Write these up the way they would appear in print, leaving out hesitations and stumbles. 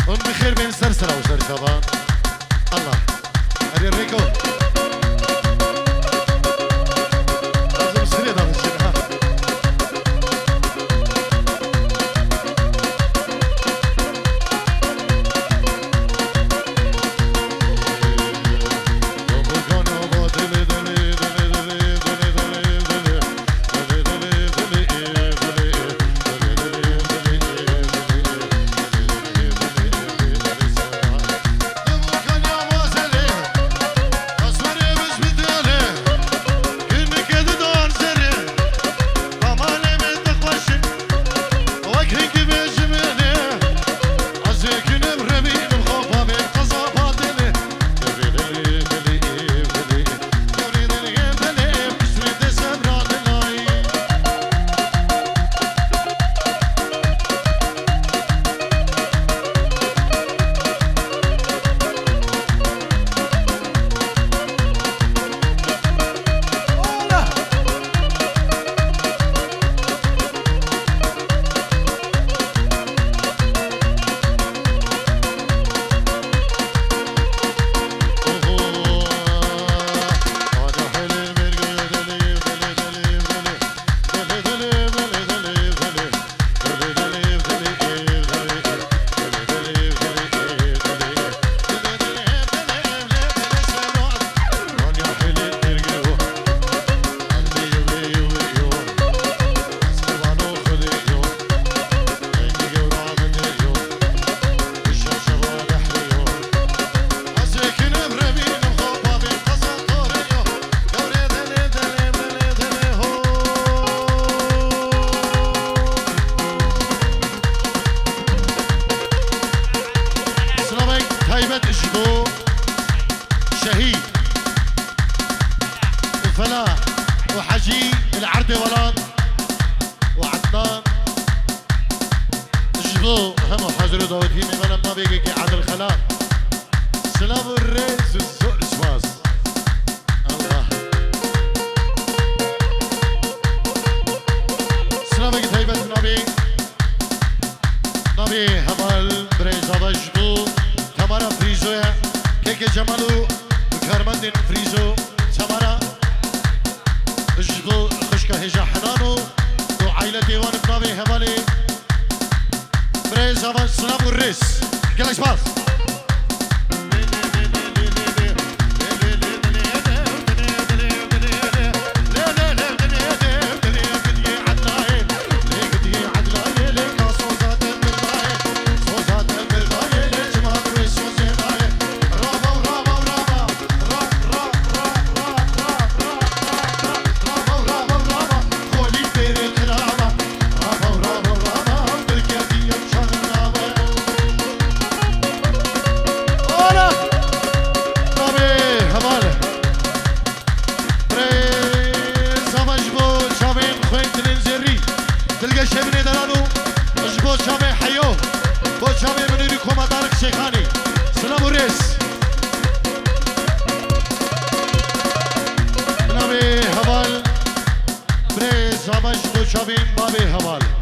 هم بخير بين سرسرة وسرسبان الله هذه الريكو لازم سريع هذا الشيء شهيد وفلاح وحجي العرض ولاد وعدنان جبو هم حضر داوتي من ما بيجي كي عدل خلاق سلام الرئيس الزق سواس الله سلامك هيبة نبي همال بريزا جبو تمارا فريزويا كيك جمالو كارماندين فريزو تمارا جبو خشكا هجا حنانو وعائلة ديوان بنابي همالي بريز هوا سلام والريس قالك باص شبني دلالو اجبو شامي حيو بو شامي منيري كومادارك شيخاني سلام وريس بنابي هوال بريز هواش دو شامين بابي هوال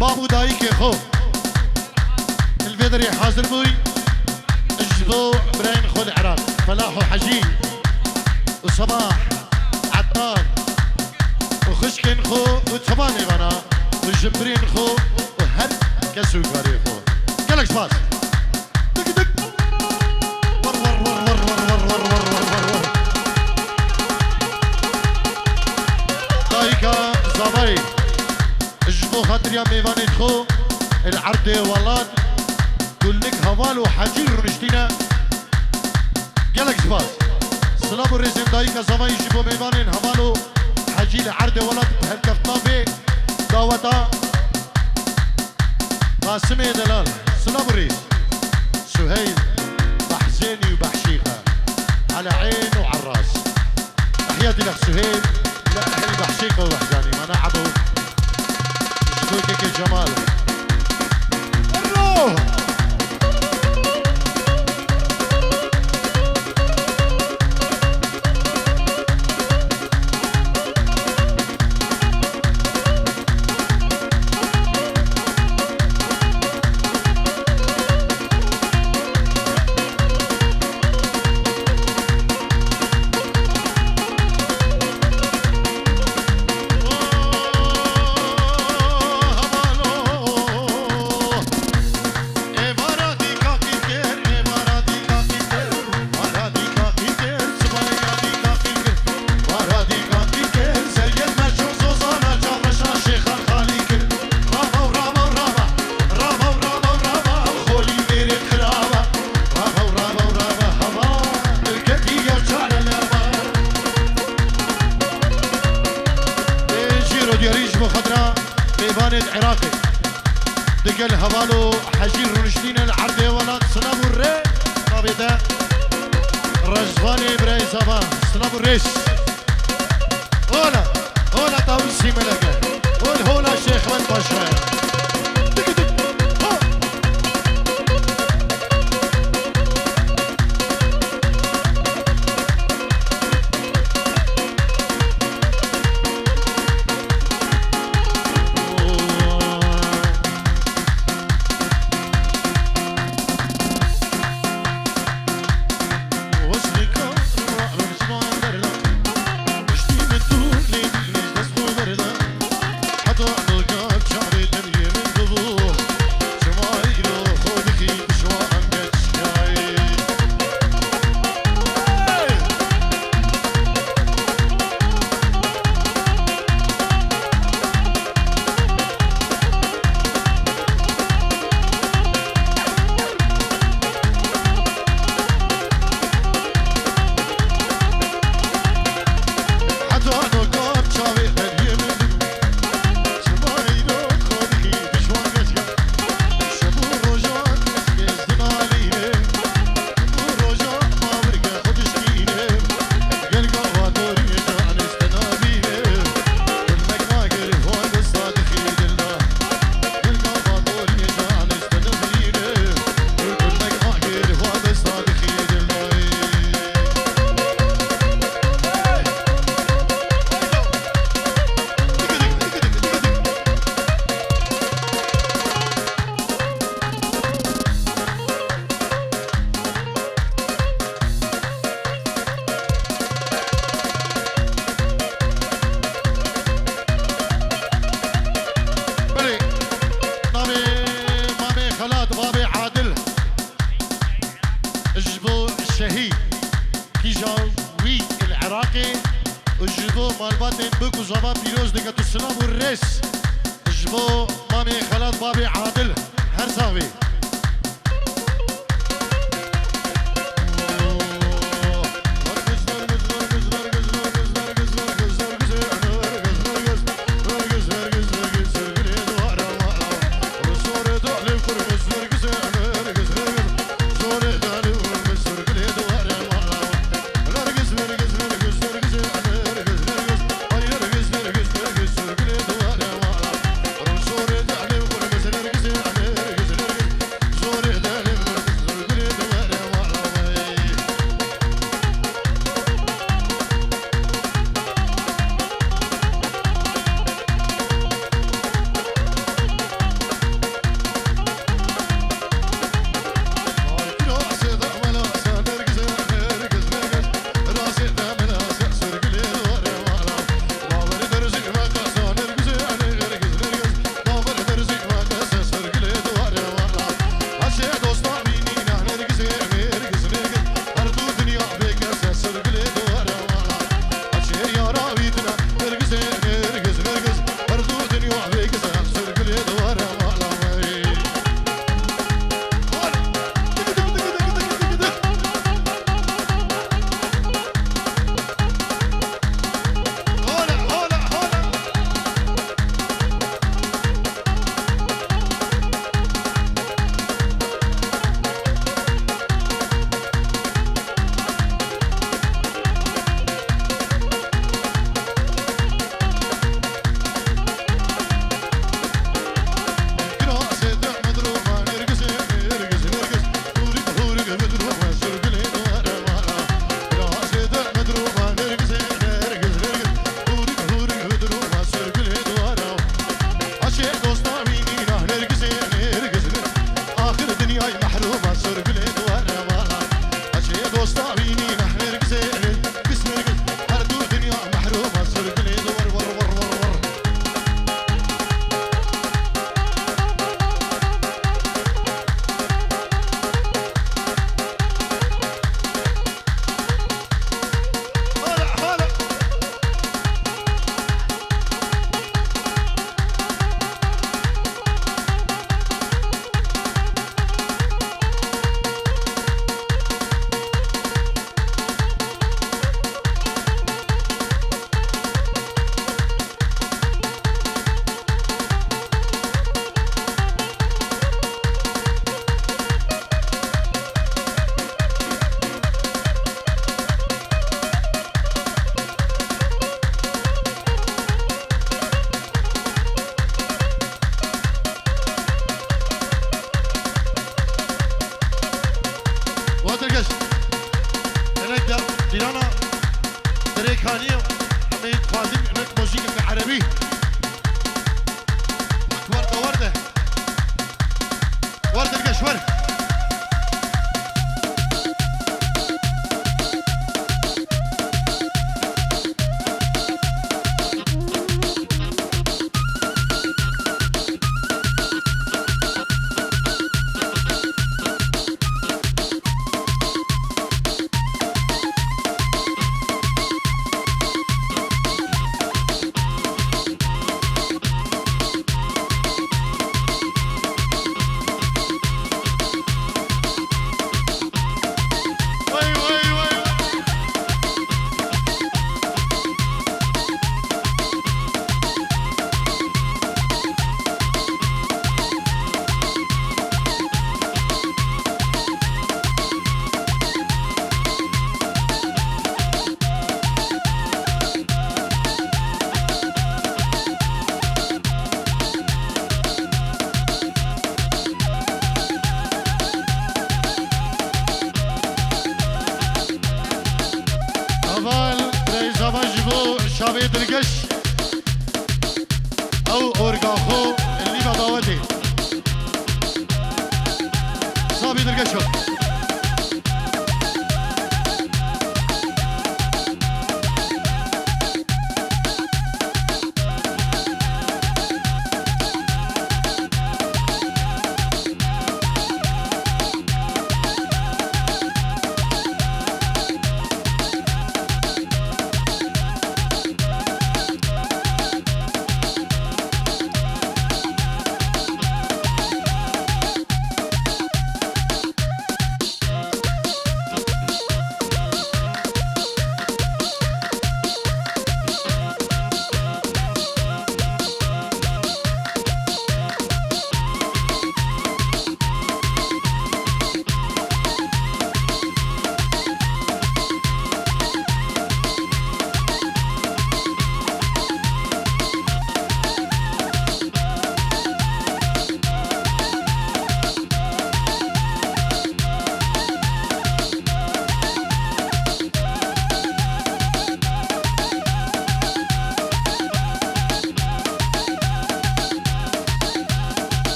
بابو دايك خو الفدري حاضر بوي اجبو برين خو العراق فلاح وحجي وصباح عطان وخشكن خو وتماني بنا وجبرين خو وهد كسو كاري خو قالك سباس دق دق ور ور ور ور ور ور ور ور ور دايكا زباي اجبو خاطر يا ميواني خو العرض ولاد كلك هوال و حجیر رونشتینه گلک سپاس سلام و رزم دایی که زمانی جبو میوانین هوال و حجیر عرض ولد هلکفتنا به دعوتا قاسم دلال سلام و ريس سهيل بحزيني وبحشيقة على عين وعلى الراس تحياتي لك سهيل لا اهلي بحشيقة وبحزاني ما انا عبو جدودك الجمال الروح العراقي دقل هوالو حجير رونشتين العرض ولاد سلام الري رابطة رجواني براي زبان سلام الريش هولا طاوسي ملكة هولا شيخ من باشا الشهيد كيجاوي العراقي الجبو مالباتين بكو زباب بيروز دقة السلام والريس الجبو مامي خالد بابي عادل هر صاحبي إمكانية حميد خادم إنك موسيقى عربي وردة وردة وردة القشور شابي درقش او اورغاخو اللي بداوتي صابي درقشو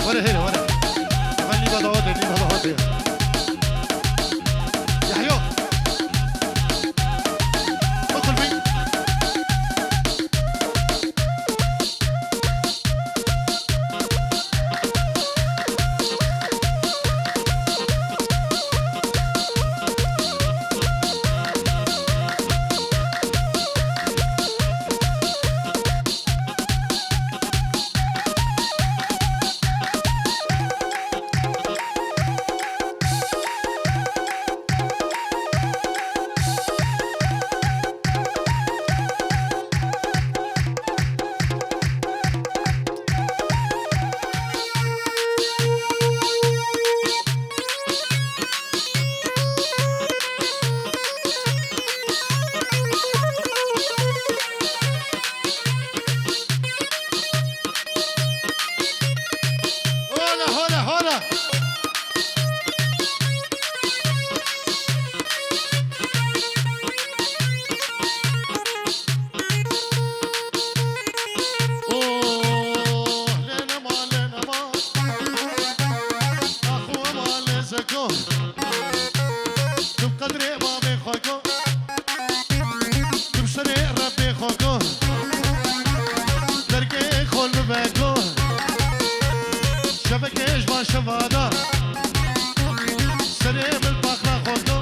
ورا هنا ورا اللي بداوتي اللي بداوتي يحيى ادخل فيه شبكه باش شوادا سريم الباخرة خودو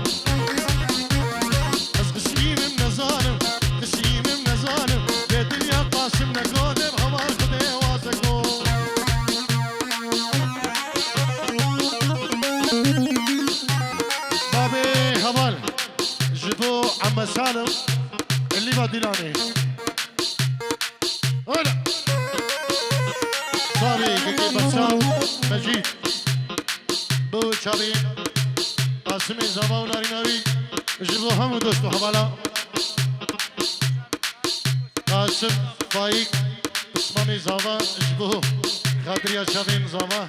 از بشيم نزانم تشيم نزانم بدنيا قاسم نقودم همار خدي وازكو بابي هبال جبو عم سالم اللي ما ديناني هنا صاري كيكي بساو مجيد بو شابي قاسمي زبا و ناريناوي جبو همو دوستو حوالا قاسم فايق اسمامي زبا جبو خاطريا شابي زبا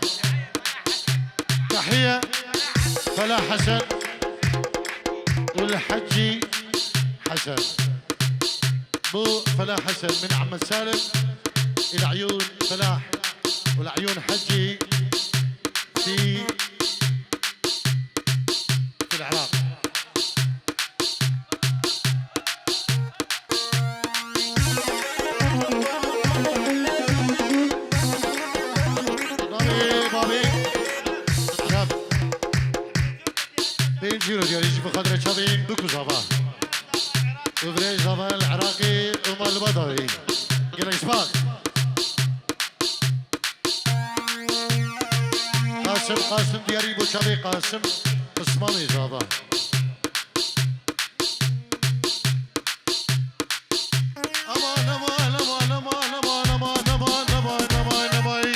تحية فلاح حسن والحجي حسن. بو فلاح حسن من عم سالم إلى عيون فلاح والعيون حجي في العراق. بينجيرو ديالي بخاطر شابين دوكو زافا وبري زافا العراقي ومال البدوي قال اسباق قاسم ديالي بو شابي قاسم قسماني زافا امان امان امان امان امان امان امان امان امان امان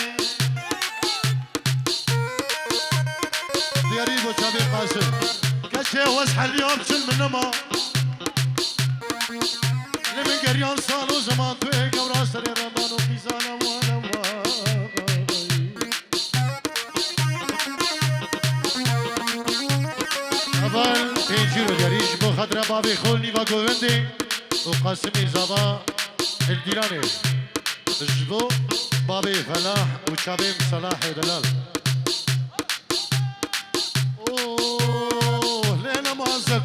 ديالي بو شابي قاسم كشي واسحى اليوم شل من نما لمن قريان صار وزمان تويك وراس رمضان وكيزان امان اول بيجيرو جريش بو خضرة بابي خولني وقوندي وقاسمي زبا الديراني جبو بابي فلاح وشابيم صلاح ودلال.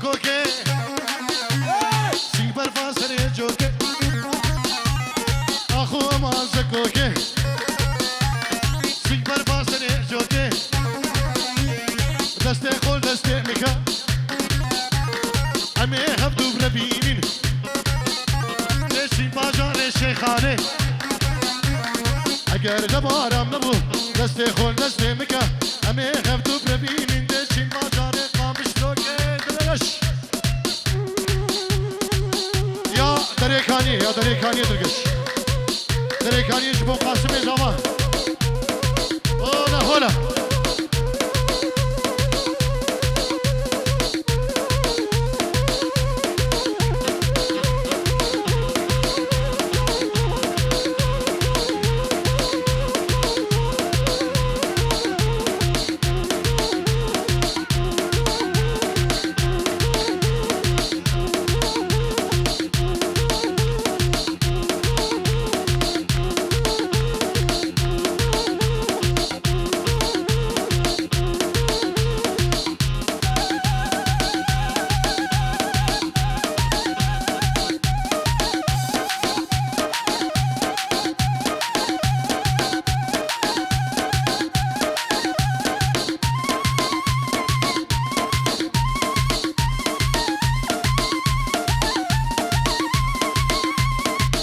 Koke, super fasre joke. Akhu amaz koke, super fasre joke. Daste khol daste mika, ame habdu brabinin. Leshi bajar shekhane, agar dabaram nabu. Daste khol daste mika, ame habdu brabinin. Leshi bajar qabish joke. يا دريكاني درقش دريكاني يجبو قاسمي زمان هولا هولا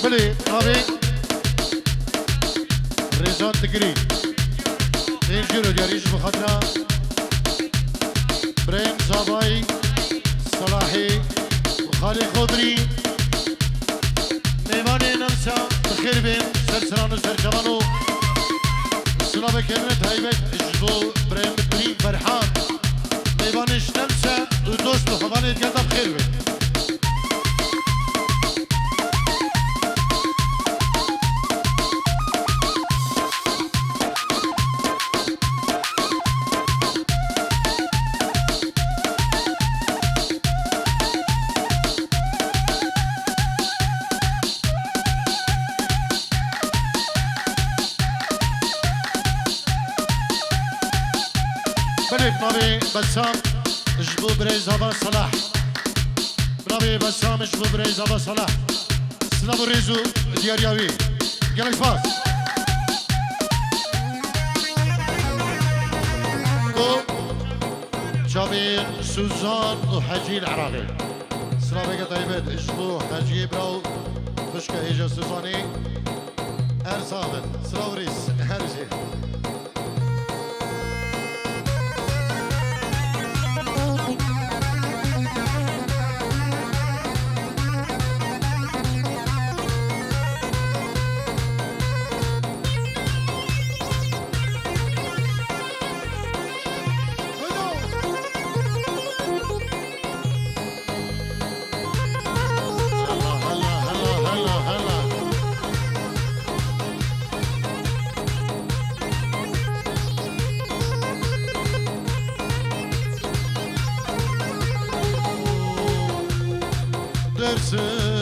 بلي رابي ريزون تقري ينجرو دياليش بخاطرها بريم صاباي صلاحي وخالي خضري ميماني نمسا بخير بين سرسران وسرجمانو الصلابة كلمة هايبت اجبو بريم بريم فرحان ميمانيش نمسا ودوست وحباني تقدم بخير بين برابي بسام جبو بريز هذا صلاح برابي بسام جبو بريز هذا صلاح سلام ريزو ديارياوي قالك فاس شابين سوزان وحجي العراقي سلامك طيبات جبو حجي براو خشكة ايجا سوزاني هر صامت سلام ريس هر شيء dersin